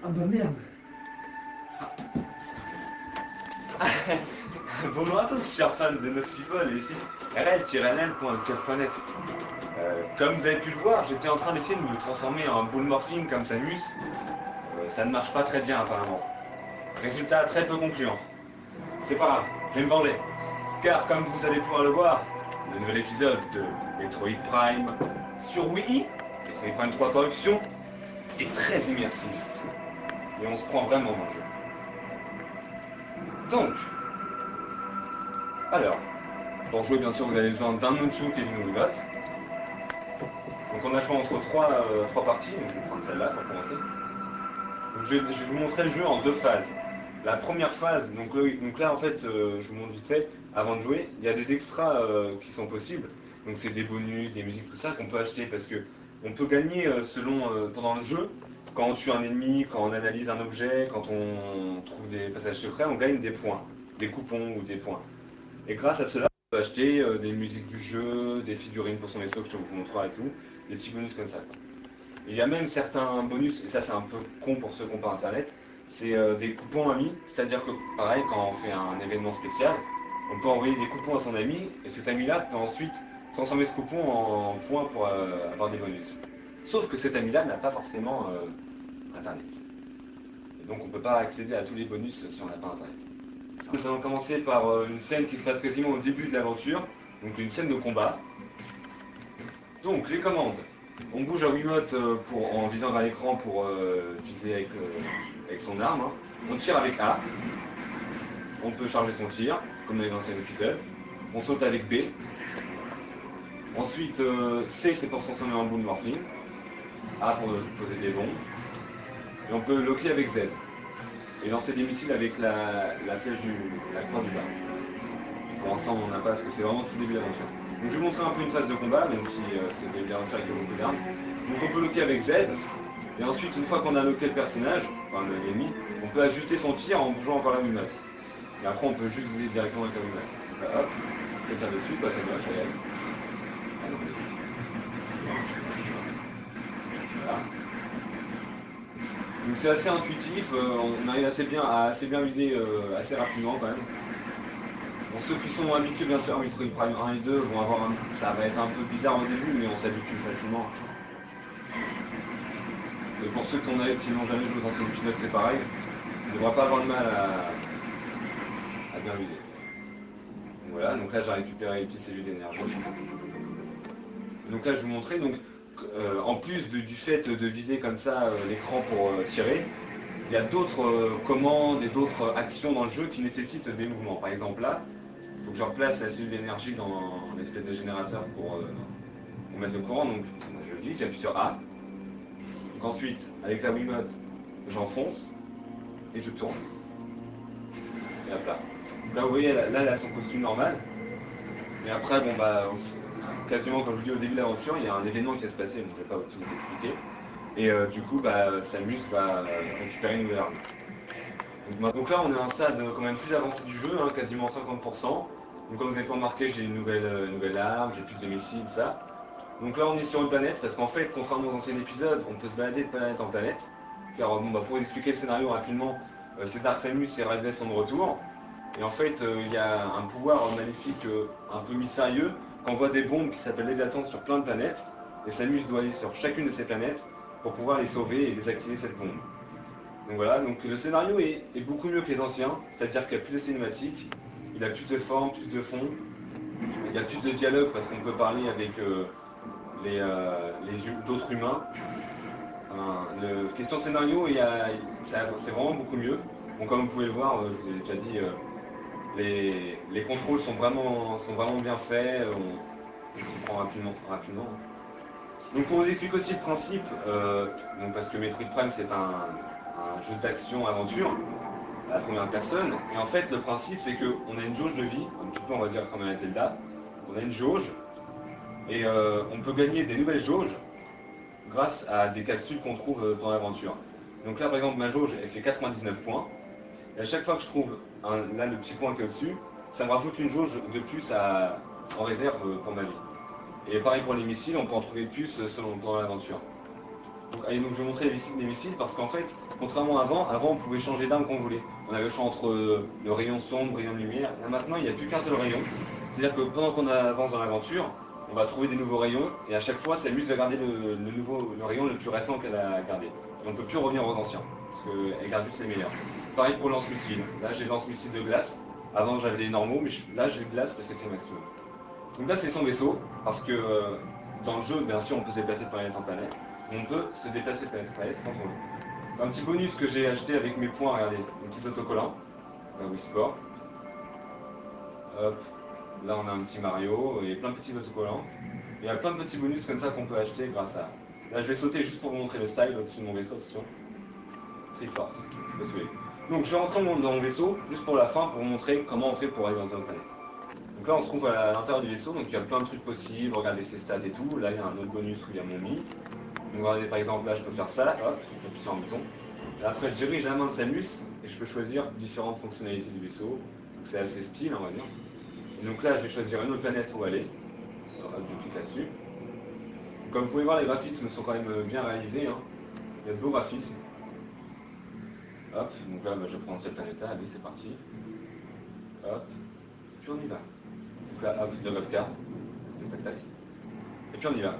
Ah bah merde. Bonjour à tous, chers fans de 9 People, et ici rl-nl.net. Comme vous avez pu le voir, j'étais en train d'essayer de me transformer en bull morphing comme Samus. Ça ne marche pas très bien apparemment. Résultat très peu concluant. C'est pas grave, je vais me venger. Car comme vous allez pouvoir le voir, le nouvel épisode de Metroid Prime sur Wii, Metroid Prime 3 Corruption, est très immersif. Et on se prend vraiment dans le jeu. Donc, alors, pour jouer, bien sûr, vous avez besoin d'un nunchuk et d'une Wiimote. Donc on a le choix entre trois parties, donc je vais prendre celle-là pour commencer. Donc je vais vous montrer le jeu en deux phases. La première phase, donc là en fait, je vous montre vite fait, avant de jouer, il y a des extras qui sont possibles. Donc c'est des bonus, des musiques, tout ça qu'on peut acheter parce que on peut gagner pendant le jeu, quand on tue un ennemi, quand on analyse un objet, quand on trouve des passages secrets, on gagne des points, des coupons ou des points. Et grâce à cela, on peut acheter des musiques du jeu, des figurines pour son vaisseau que je vous montrerai et tout, des petits bonus comme ça, quoi. Il y a même certains bonus, et ça c'est un peu con pour ceux qui n'ont pas internet, c'est des coupons amis, c'est-à-dire que pareil, quand on fait un événement spécial, on peut envoyer des coupons à son ami, et cet ami-là peut ensuite transformer ce coupon en points pour avoir des bonus. Sauf que cet ami-là n'a pas forcément internet. Et donc on ne peut pas accéder à tous les bonus si on n'a pas internet. Nous allons commencer par une scène qui se passe quasiment au début de l'aventure, donc une scène de combat. Donc les commandes. On bouge à Wiimote en visant vers l'écran pour viser avec son arme, hein. On tire avec A. On peut charger son tir, comme dans les anciens épisodes. On saute avec B. Ensuite, C c'est pour transformer en bull morphing. A pour poser des bombes. Et on peut locker avec Z. Et lancer des missiles avec la flèche la croix du bas. Pour l'instant, on n'a pas, parce que c'est vraiment tout le début de l'aventure. Donc je vais vous montrer un peu une phase de combat, même si c'est le début de l'aventure avec beaucoup d'armes. Donc on peut locker avec Z, et ensuite, une fois qu'on a locké le personnage, enfin l'ennemi, on peut ajuster son tir en bougeant encore la Wiimote. Et après, on peut juste viser directement avec la Wiimote. Donc là, hop, ça tire dessus, toi t'es moche, ça y est. Ah non, voilà. Donc c'est assez intuitif, on arrive à assez bien viser assez rapidement quand même. Bon, ceux qui sont habitués bien sûr à Metroid Prime 1 et 2 vont avoir ça va être un peu bizarre au début, mais on s'habitue facilement. Et pour ceux qui n'ont jamais joué aux anciens épisodes, c'est pareil. On ne devra pas avoir de mal à bien viser. Donc voilà, donc là j'ai récupéré les petites cellules d'énergie. Donc là je vais vous montrer, donc, en plus du fait de viser comme ça l'écran pour tirer, il y a d'autres commandes et d'autres actions dans le jeu qui nécessitent des mouvements. Par exemple là, il faut que je replace la cellule d'énergie dans l'espèce de générateur pour mettre le courant. Donc je clique, j'appuie sur A. Donc ensuite, avec la Wiimote, j'enfonce et je tourne. Et hop là. Donc là vous voyez, là elle a son costume normal. Et après, bon bah, quasiment comme je vous dis au début de l'aventure, il y a un événement qui va se passer, donc je ne vais pas tout vous expliquer. Et du coup, bah, Samus va récupérer une nouvelle arme. Donc là, on est à un stade quand même plus avancé du jeu, hein, quasiment 50%. Donc comme vous avez pu remarquer, j'ai une nouvelle arme, j'ai plus de missiles, ça. Donc là, on est sur une planète, parce qu'en fait, contrairement aux anciens épisodes, on peut se balader de planète en planète. Car bon, bah, pour vous expliquer le scénario rapidement, c'est Dark Samus et Red sont de retour. Et en fait, il y a un pouvoir maléfique un peu mystérieux, qu'on voit des bombes qui s'appellent Léviathan sur plein de planètes. Et Samus doit aller sur chacune de ces planètes pour pouvoir les sauver et désactiver cette bombe. Donc voilà, donc le scénario est beaucoup mieux que les anciens, c'est-à-dire qu'il y a plus de cinématiques, il a plus de forme, plus de fond, il y a plus de dialogue parce qu'on peut parler avec d'autres humains. Le question scénario, c'est vraiment beaucoup mieux. Bon, comme vous pouvez le voir, je vous ai déjà dit, les contrôles sont vraiment bien faits, on s'y prend rapidement. Donc pour vous expliquer aussi le principe, donc parce que Metroid Prime c'est un jeu d'action-aventure à la première personne, et en fait le principe c'est qu'on a une jauge de vie, un petit peu on va dire comme à la Zelda, on a une jauge, et on peut gagner des nouvelles jauges grâce à des capsules qu'on trouve dans l'aventure. Donc là par exemple ma jauge elle fait 99 points, et à chaque fois que je trouve là le petit point qui est au-dessus, ça me rajoute une jauge de plus en réserve pour ma vie. Et pareil pour les missiles, on peut en trouver plus pendant l'aventure. Donc je vais montrer les missiles parce qu'en fait, contrairement à avant on pouvait changer d'arme quand on voulait. On avait le choix entre le rayon sombre, rayon lumière. Là maintenant, il n'y a plus qu'un seul rayon. C'est-à-dire que pendant qu'on avance dans l'aventure, on va trouver des nouveaux rayons et à chaque fois, Samus va garder le rayon le plus récent qu'elle a gardé. Et on ne peut plus revenir aux anciens parce qu'elle garde juste les meilleurs. Pareil pour le lance-missile. Là, j'ai le lance-missile de glace. Avant, j'avais les normaux, mais là, j'ai le glace parce que c'est le maximum. Donc là, c'est son vaisseau parce que dans le jeu, bien sûr, on peut se déplacer de planète en planète. On peut se déplacer de planète en planète quand on veut. Un petit bonus que j'ai acheté avec mes points, regardez, des petits autocollants. Wii Sport. Hop. Là, on a un petit Mario et plein de petits autocollants. Il y a plein de petits bonus comme ça qu'on peut acheter grâce à. Là, je vais sauter juste pour vous montrer le style au-dessus de mon vaisseau, attention. Triforce, désolé. Donc, je vais rentrer dans mon vaisseau juste pour la fin pour vous montrer comment on fait pour aller dans une autre planète. Donc là, on se trouve à l'intérieur du vaisseau, donc il y a plein de trucs possibles, regardez ses stats et tout. Là, il y a un autre bonus où il y a mon Mi. Donc regardez, par exemple, là, je peux faire ça, hop, j'appuie sur un bouton. Et après, je dirige la main de Samus et je peux choisir différentes fonctionnalités du vaisseau. Donc c'est assez style, on va dire. Et donc là, je vais choisir une autre planète où aller. Alors, hop, je clique là-dessus. Comme vous pouvez voir, les graphismes sont quand même bien réalisés. Hein. Il y a de beaux graphismes. Hop, donc là, je prends cette planète-là, allez, c'est parti. Hop, puis on y va. Donc là, hop, de card. Tac, tac. Et puis on y va.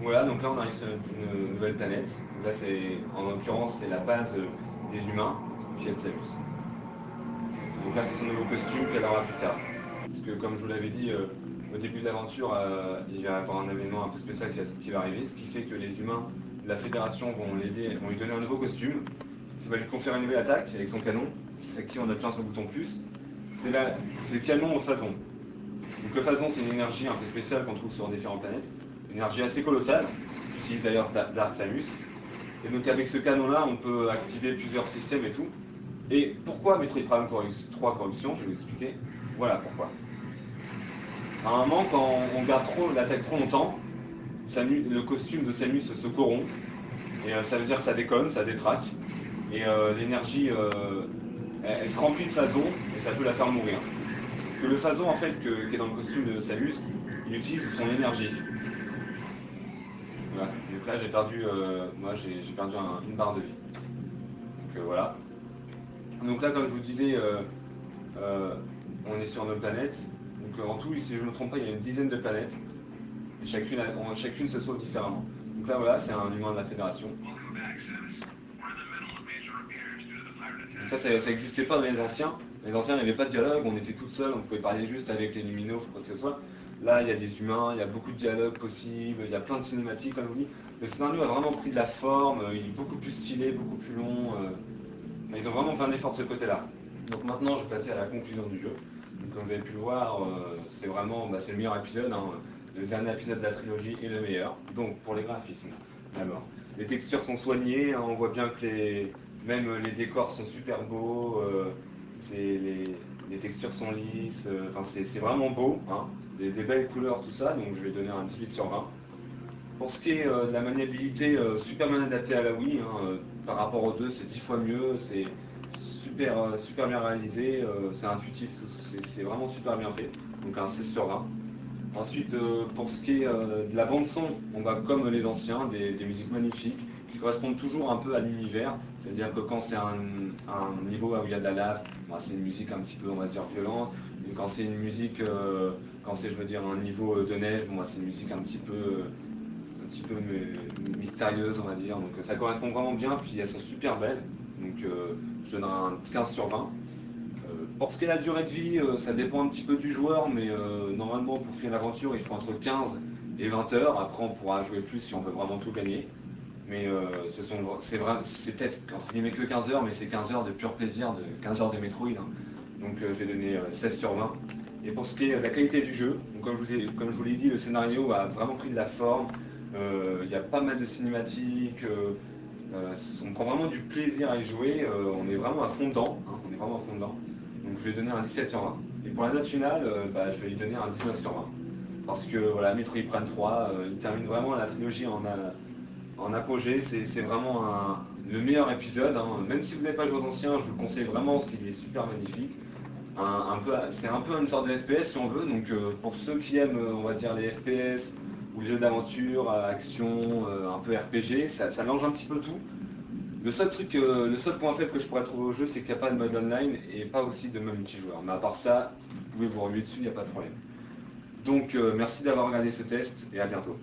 Voilà, donc là on arrive sur une nouvelle planète. Là, en l'occurrence, c'est la base des humains, puis il y a de Samus. Donc là, c'est son nouveau costume qu'elle aura plus tard. Parce que, comme je vous l'avais dit, au début de l'aventure, il va y avoir un événement un peu spécial qui va arriver, ce qui fait que les humains de la Fédération vont l'aider, vont lui donner un nouveau costume, qui va lui conférer une nouvelle attaque avec son canon, qui s'active en appuyant sur le bouton plus. C'est le canon au phason. Donc le phason, c'est une énergie un peu spéciale qu'on trouve sur différentes planètes. Une énergie assez colossale, j'utilise d'ailleurs Dark Samus. Et donc avec ce canon-là, on peut activer plusieurs systèmes et tout. Et pourquoi Metroid Prime 3 Corruption? Je vais vous expliquer. Voilà pourquoi. À un moment, quand on garde l'attaque trop longtemps, le costume de Samus se corrompt. Et ça veut dire que ça déconne, ça détraque. Et l'énergie, elle se remplit de phason et ça peut la faire mourir. Parce que le phason, en fait, qui est dans le costume de Samus, il utilise son énergie. Voilà. Donc là, j'ai perdu, j'ai perdu une barre de vie. Donc voilà. Donc là, comme je vous disais, on est sur nos planètes. Donc en tout, si je ne me trompe pas, il y a une dizaine de planètes. Et chacune se sauve différemment. Donc là, voilà, c'est un humain de la Fédération. Donc ça n'existait pas dans les anciens. Les anciens, il n'y avait pas de dialogue, on était toutes seules, on pouvait parler juste avec les luminos ou quoi que ce soit. Là, il y a des humains, il y a beaucoup de dialogues possibles, il y a plein de cinématiques, comme je vous dis. Le scénario a vraiment pris de la forme, il est beaucoup plus stylé, beaucoup plus long. Ils ont vraiment fait un effort de ce côté-là. Donc maintenant, je vais passer à la conclusion du jeu. Donc, comme vous avez pu le voir, c'est vraiment c'est le meilleur épisode. Hein. Le dernier épisode de la trilogie est le meilleur. Donc pour les graphismes, d'abord. Les textures sont soignées, hein, on voit bien que même les décors sont super beaux. Les textures sont lisses, c'est vraiment beau, hein, des belles couleurs, tout ça, donc je vais donner un 18 sur 20. Pour ce qui est de la maniabilité, super bien adapté à la Wii, hein, par rapport aux deux, c'est 10 fois mieux, c'est super bien réalisé, c'est intuitif, c'est vraiment super bien fait, donc un 16 sur 20. Ensuite, pour ce qui est de la bande son, on va comme les anciens, des musiques magnifiques, qui correspondent toujours un peu à l'univers, c'est-à-dire que quand c'est un niveau où il y a de la lave, c'est une musique un petit peu, on va dire, violente, et quand c'est une musique, quand c'est, je veux dire, un niveau de neige, c'est une musique un petit peu mystérieuse, on va dire, donc ça correspond vraiment bien, puis elles sont super belles, donc je donnerai un 15 sur 20. Pour ce qui est de la durée de vie, ça dépend un petit peu du joueur, mais normalement pour finir l'aventure, il faut entre 15 et 20 heures. Après, on pourra jouer plus si on veut vraiment tout gagner. Mais c'est peut-être entre guillemets que 15 heures, mais c'est 15 heures de pur plaisir, 15 heures de Metroid. Hein. Donc je vais donner 16 sur 20. Et pour ce qui est de la qualité du jeu, donc, comme je vous l'ai dit, le scénario a vraiment pris de la forme. Il y a pas mal de cinématiques. On prend vraiment du plaisir à y jouer. On est vraiment à fond dedans. Hein, on est vraiment à fond dedans. Donc je vais donner un 17 sur 20. Et pour la note finale, je vais lui donner un 19 sur 20. Parce que voilà, Metroid Prime 3, il termine vraiment la trilogie en apogée. C'est vraiment le meilleur épisode. Hein. Même si vous n'avez pas joué aux anciens, je vous le conseille vraiment parce qu'il est super magnifique. C'est un peu une sorte de FPS si on veut. Donc pour ceux qui aiment, on va dire, les FPS, ou les jeux d'aventure, action, un peu RPG, ça mélange un petit peu tout. Le seul truc, le seul point faible que je pourrais trouver au jeu, c'est qu'il n'y a pas de mode online et pas aussi de mode multijoueur. Mais à part ça, vous pouvez vous remuer dessus, il n'y a pas de problème. Donc merci d'avoir regardé ce test et à bientôt.